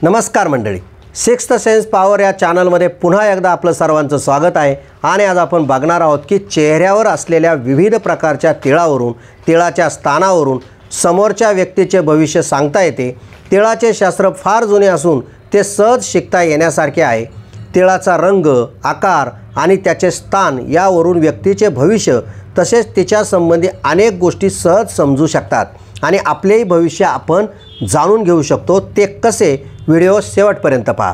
नमस्कार मंडळी, sixth sense power या चॅनलमध्ये पुन्हा एकदा आपलं सर्वांचं स्वागत आहे। आणि आज आपण बघणार आहोत की चेहऱ्यावर असलेल्या विविध प्रकारच्या तिळावरून, तिळाच्या स्थानावरून समोरच्या व्यक्तीचे भविष्य सांगता येते। तिळाचे शास्त्र फार जुने असून ते सहज शिकता येण्यासारखे आहे। तिळाचा रंग, आकार आणि त्याचे स्थान यावरून व्यक्तीचे भविष्य तसेच तिच्या संबंधी अनेक गोष्टी सहज समजू शकतात आणि आपलेही भविष्य आपण जाणून घेऊ शकतो। ते कसे, व्हिडिओ शेवटपर्यंत पहा।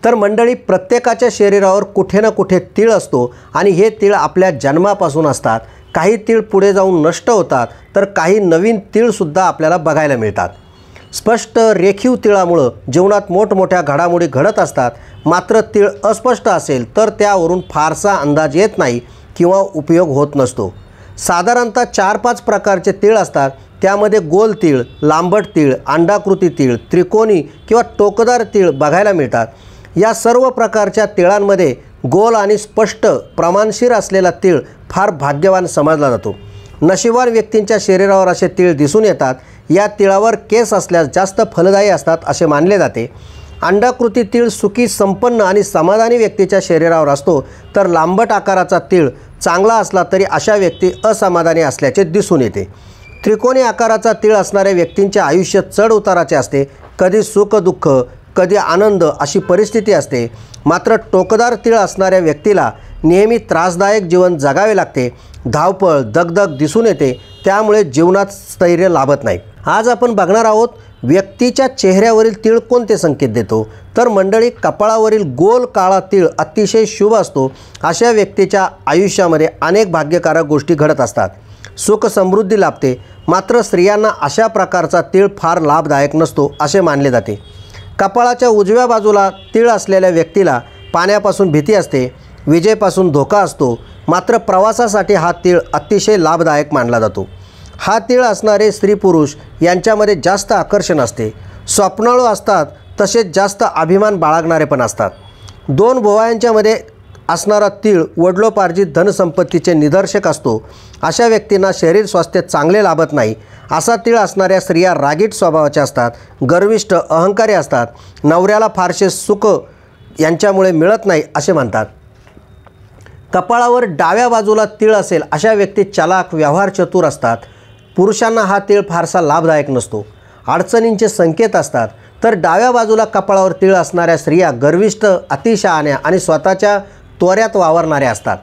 तर मंडळी, प्रत्येकाच्या शरीरावर कुठे ना कुठे तीळ असतो आणि हे तीळ आपल्या जन्मापासून असतात। काही तीळ पुढे जाऊन नष्ट होतात तर काही नवीन तीळसुद्धा आपल्याला बघायला मिळतात। स्पष्ट रेखीव तिळामुळे जीवनात मोठमोठ्या घडामोडी घडत असतात, मात्र तीळ अस्पष्ट असेल तर त्यावरून फारसा अंदाज येत नाही किंवा उपयोग होत नसतो। साधारणतः 4-5 प्रकारचे तीळ असतात। त्यामध्ये गोल तीळ, लांबट तीळ, अंडाकृती तीळ, त्रिकोणी किंवा टोकदार तीळ बघायला मिळतात। या सर्व प्रकारच्या तिळांमध्ये गोल आणि स्पष्ट प्रमाणशीर असलेला तीळ फार भाग्यवान समजला जातो। नशिबवान व्यक्तींच्या शरीरावर असे तीळ दिसून येतात। या तिळावर केस असल्यास जास्त फलदायी असतात असे मानले जाते। अंडाकृती तीळ सुखी, संपन्न आणि समाधानी व्यक्तीच्या शरीरावर असतो, तर लांबट आकाराचा तीळ चांगला असला तरी अशा व्यक्ती असमाधानी असल्याचे दिसून येते। त्रिकोणी आकाराचा तीळ असणाऱ्या व्यक्तींचे आयुष्य चढ उताराचे असते। कधी सुख दुःख, कधी आनंद अशी परिस्थिती असते। मात्र टोकदार तीळ असणाऱ्या व्यक्तीला नेहमी त्रासदायक जीवन जगावे लागते। धावपळ, दगदग दिसून येते, त्यामुळे जीवनात स्थैर्य लाभत नाही। आज आपण बघणार आहोत व्यक्तीच्या चेहऱ्यावरील तीळ कोणते संकेत देतो। तर मंडळी, कपाळावरील गोल काळा तीळ अतिशय शुभ असतो। अशा व्यक्तीच्या आयुष्यामध्ये अनेक भाग्यकारक गोष्टी घडत असतात। सुख समृद्धी लाभते। मात्र स्त्रियांना अशा प्रकारचा तीळ फार लाभदायक नसतो असे मानले जाते। कपाळाच्या उजव्या बाजूला तीळ असलेल्या व्यक्तीला पाण्यापासून भीती असते, विजेपासून धोका असतो। मात्र प्रवासासाठी हा तीळ अतिशय लाभदायक मानला जातो। हा तीळ असणारे स्त्री पुरुष यांच्यामध्ये जास्त आकर्षण असते, स्वप्नाळू असतात, तसेच जास्त अभिमान बाळगणारे पण असतात। 2 भुवयांच्यामध्ये असणारा तीळ वडिलोपार्जित धनसंपत्तीचे निदर्शक असतो। अशा व्यक्तींना शरीर स्वास्थ्य चांगले लाभत नाही। असा तीळ असणाऱ्या स्त्रिया रागीट स्वभावाच्या असतात, गर्विष्ठ, अहंकारी असतात। नवऱ्याला फारसे सुख यांच्यामुळे मिळत नाही असे म्हणतात। कपाळावर डाव्या बाजूला तीळ असेल अशा व्यक्ती चलाक, व्यवहार चतुर असतात। पुरुषांना हा तीळ फारसा लाभदायक नसतो, अडचणींचे संकेत असतात। तर डाव्या बाजूला कपाळावर तीळ असणाऱ्या स्त्रिया गर्विष्ठ, अतिशहाण्या आणि स्वतःच्या त्वऱ्यात वावरणाऱ्या असतात।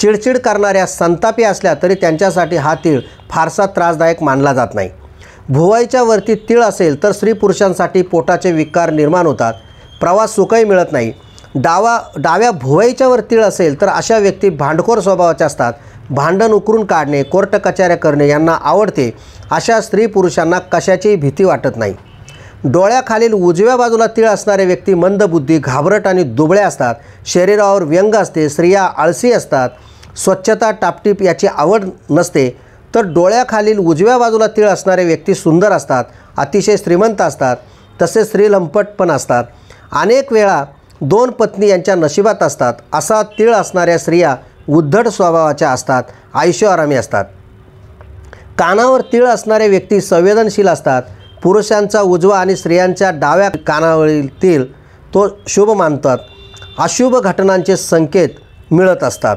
चिडचिड करणाऱ्या, संतापी असल्या तरी त्यांच्यासाठी हा तीळ फारसा त्रासदायक मानला जात नाही। भुवयाच्या वरती तीळ असेल तर स्त्री पुरुषांसाठी पोटाचे विकार निर्माण होतात, प्रवास सुखही मिळत नाही। डाव्या भुवयाच्या वर तीळ असेल तर अशा व्यक्ती भांडखोर स्वभावाच्या असतात। भांडण उकरून काढणे, कोर्ट कचऱ्या करणे यांना आवडते। अशा स्त्री पुरुषांना कशाचीही भीती वाटत नाही। डोळ्याखालील उजव्या बाजूला तीळ असणारे व्यक्ती मंदबुद्धी, घाबरट आणि दुबळे असतात। शरीरावर व्यंग असते, स्त्रिया आळसी असतात, स्वच्छता, टापटीप याची आवड नसते। तर डोळ्याखालील उजव्या बाजूला तीळ असणारे व्यक्ती सुंदर असतात, अतिशय श्रीमंत असतात, तसेच स्त्रीलंपट पण असतात। अनेक वेळा 2 पत्नी यांच्या नशिबात असतात। असा तीळ असणाऱ्या स्त्रिया उद्धट स्वभावाच्या असतात, ऐशोआरामी असतात। कानावर तीळ असणारे व्यक्ती संवेदनशील असतात। पुरुषांचा उजवा आणि स्त्रियांच्या डाव्या कानावरील तीळ तो शुभ मानतात। अशुभ घटनांचे संकेत मिळत असतात।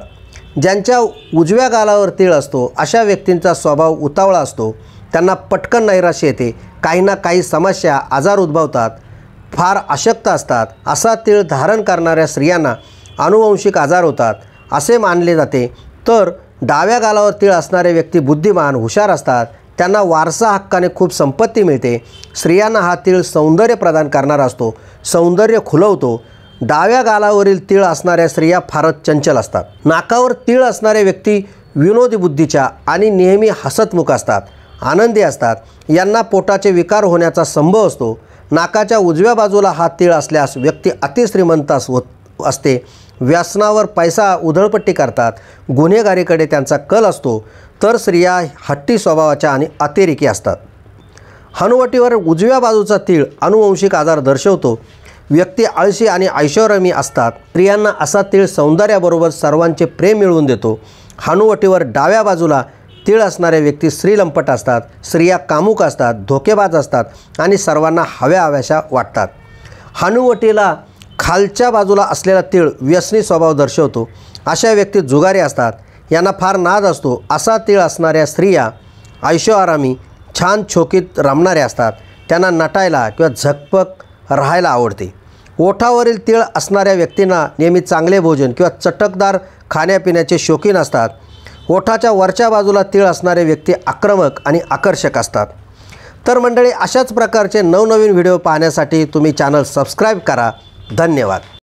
ज्यांच्या उजव्या गालावर तीळ असतो अशा व्यक्तींचा स्वभाव उतावळा असतो। त्यांना पटकन नैराश्य येते, काही ना काही समस्या, आजार उद्भवतात, फार अशक्त असतात। असा तीळ धारण करणाऱ्या स्त्रियांना आनुवंशिक आजार होतात असे मानले जाते। तर डाव्या गालावर तीळ असणारे व्यक्ती बुद्धिमान, हुशार असतात। त्यांना वारसा हक्काने खूप संपत्ती मिळते। स्त्रियांना हा तीळ सौंदर्य प्रदान करणारा असतो, सौंदर्य खुलवतो। डाव्या गालावरील तीळ असणाऱ्या स्त्रिया फारच चंचल असतात। नाकावर तीळ असणारे व्यक्ती विनोदी बुद्धीच्या आणि नेहमी हसतमुख असतात, आनंदी असतात। यांना पोटाचे विकार होण्याचा संभव असतो। नाकाच्या उजव्या बाजूला हा तीळ असल्यास व्यक्ती अतिश्रीमंत असते, व्यसनावर पैसा उधळपट्टी करतात, गुन्हेगारीकडे त्यांचा कल असतो। तर स्त्रिया हट्टी स्वभावाच्या आणि अतिरेकी असतात। हनुवटीवर उजव्या बाजूचा तीळ आनुवंशिक आजार दर्शवतो। व्यक्ती आळशी आणि ऐशोआरामी असतात। स्त्रियांना असा तीळ सौंदर्याबरोबर सर्वांचे प्रेम मिळवून देतो। हनुवटीवर डाव्या बाजूला तीळ असणारे व्यक्ती स्त्रीलंपट असतात, स्त्रिया कामुक असतात, धोकेबाज असतात आणि सर्वांना हव्याहव्याशा वाटतात। हनुवटीला खालच्या बाजूला असलेला तीळ व्यसनी स्वभाव दर्शवतो. अशा व्यक्ती जुगारी असतात. यांना फार नाद असतो. असा तीळ असणाऱ्या स्त्रिया ऐशोआरामी छान छोकीत रमणाऱ्या असतात. त्यांना नटायला किंवा झकपक राहायला आवडते. ओठावरील तीळ असणाऱ्या व्यक्तींना नेहमी चांगले भोजन किंवा चटकदार खाण्यापिण्याचे शौकीन असतात. ओठाच्या वरच्या बाजूला तीळ असणारे व्यक्ती आक्रमक आणि आकर्षक असतात. तर मंडळी, अशाच प्रकारचे नवनवीन व्हिडिओ पाहण्यासाठी तुम्ही चॅनल सबस्क्राईब करा. धन्यवाद.